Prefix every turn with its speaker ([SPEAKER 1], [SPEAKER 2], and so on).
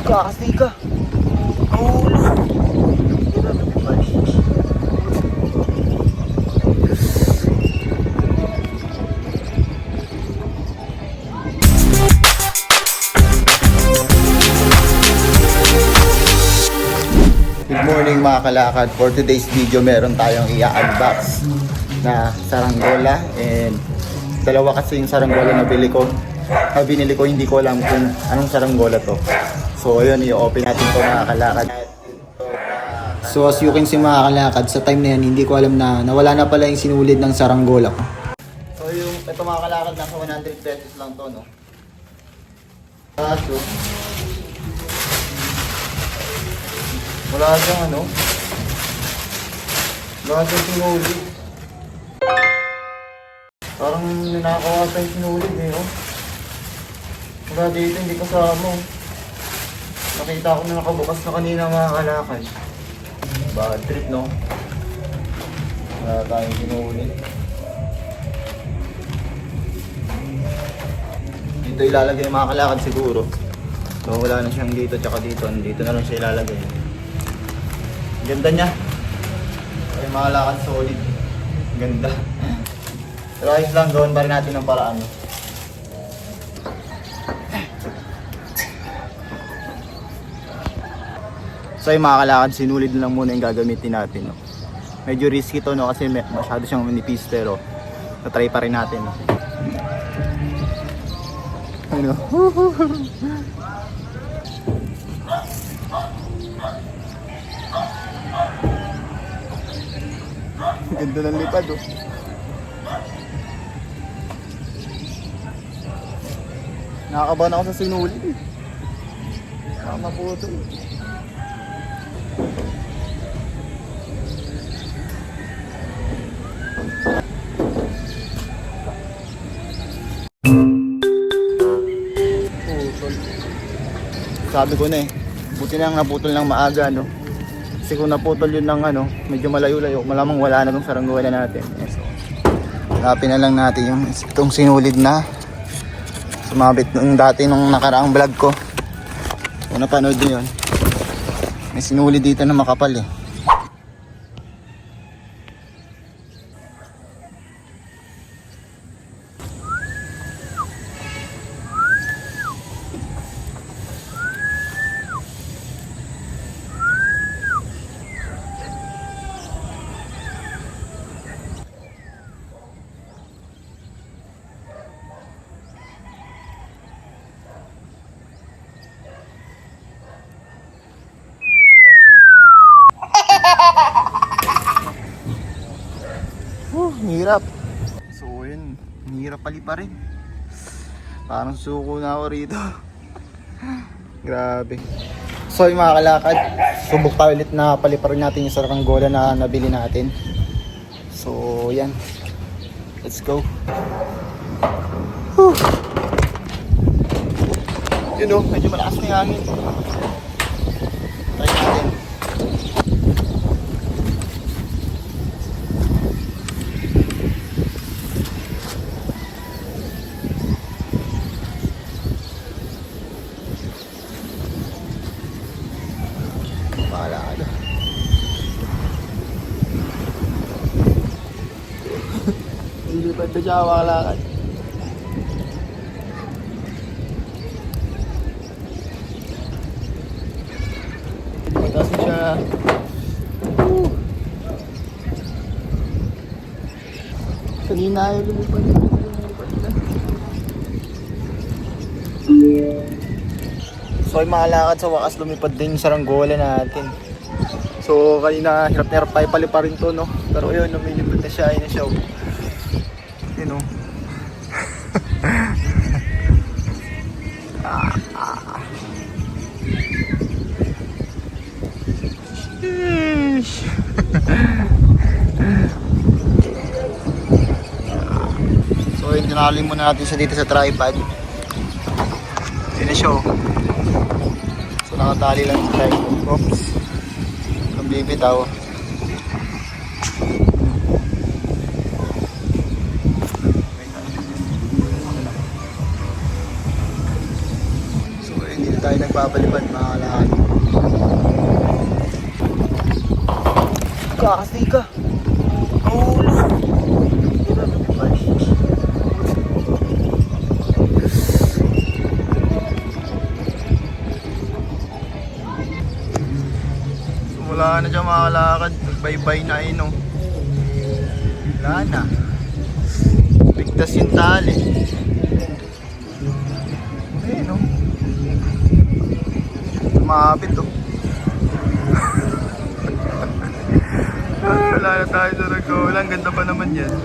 [SPEAKER 1] Kasi ka. Ulo. Good morning mga kalakad. For today's video meron tayong i-unbox na saranggola, and dalawa kasi yung saranggola na binili ko, hindi ko alam kung anong saranggola to. So ayun, i-open natin to mga kalakad. So as you can see mga kalakad, sa time na yan hindi ko alam na nawala na pala yung sinulid ng saranggola ko. So yung ito mga kalakad, nasa 100 pesos lang to, no? Kaso wala siyang ano, wala siyang sinulid. Parang ninakaw ata yung sinulid eh, oh. Wala dito, hindi kasama. Nakita ko na nakabukas na kanina mga kalakad. Bad trip, no? Wala tayong sinulid. Dito ilalagay yung mga kalakad siguro. So wala na siyang dito tsaka dito. Dito na lang siya ilalagay. Ganda niya. Ay mga lakad solid. Ganda. Pero ayos lang, gawin pa rin natin ng paraan. So yung mga kalakad, sinulid lang muna yung gagamitin natin, no? Medyo risky to, no? Kasi masyado siyang manipis, pero natry pa rin natin, no? Ano? Ganda ng lipad, oh. Nakakabahan ako sa sinulid, eh. Nakakaputol. Sabi ko na eh, buti na naputol ng maaga, no? Kasi kung naputol yun ng ano, medyo malayo-layo, malamang wala na itong saranggola natin. So, hanapin na lang natin itong sinulid na sumabit nung dati nung nakaraang vlog ko. Kung napanood nyo yun, may sinulid dito na makapal eh. Hirap. So yun, hirap pali pa rin. Parang suko na ako rito. Grabe. So yung mga kalakad, subok tayo ulit na paliparin natin yung saranggola na nabili natin. So yan, let's go. Whew. Yun o, medyo malakas na yung hangin. Try natin. Lilipad na siya mga kalakad. Mataas na siya. Kanina ayaw lumipad na. So yung mga kalakad, sa wakas lumipad din yung saranggola natin. So kanina hirap na hirap tayo paliparin to, no? Pero yun, lumilipad na siya. Ayun na siya, oh. You know. So yun, tinali muna natin siya dito sa tripod. Yun na siya, oh. So nakatali lang sa tripod. Oops. Ang bibitaw. dito tayo nagpapalipad mga kalakad. Kasi ka. Ulo. Wala na dyan mga kalakad. Nagbaybay na yun, no. Wala na. Bigtas yung tali. Ayun, no. Tumapit, oh. Wala na tayo sa Rangola. Ang ganda pa naman yan.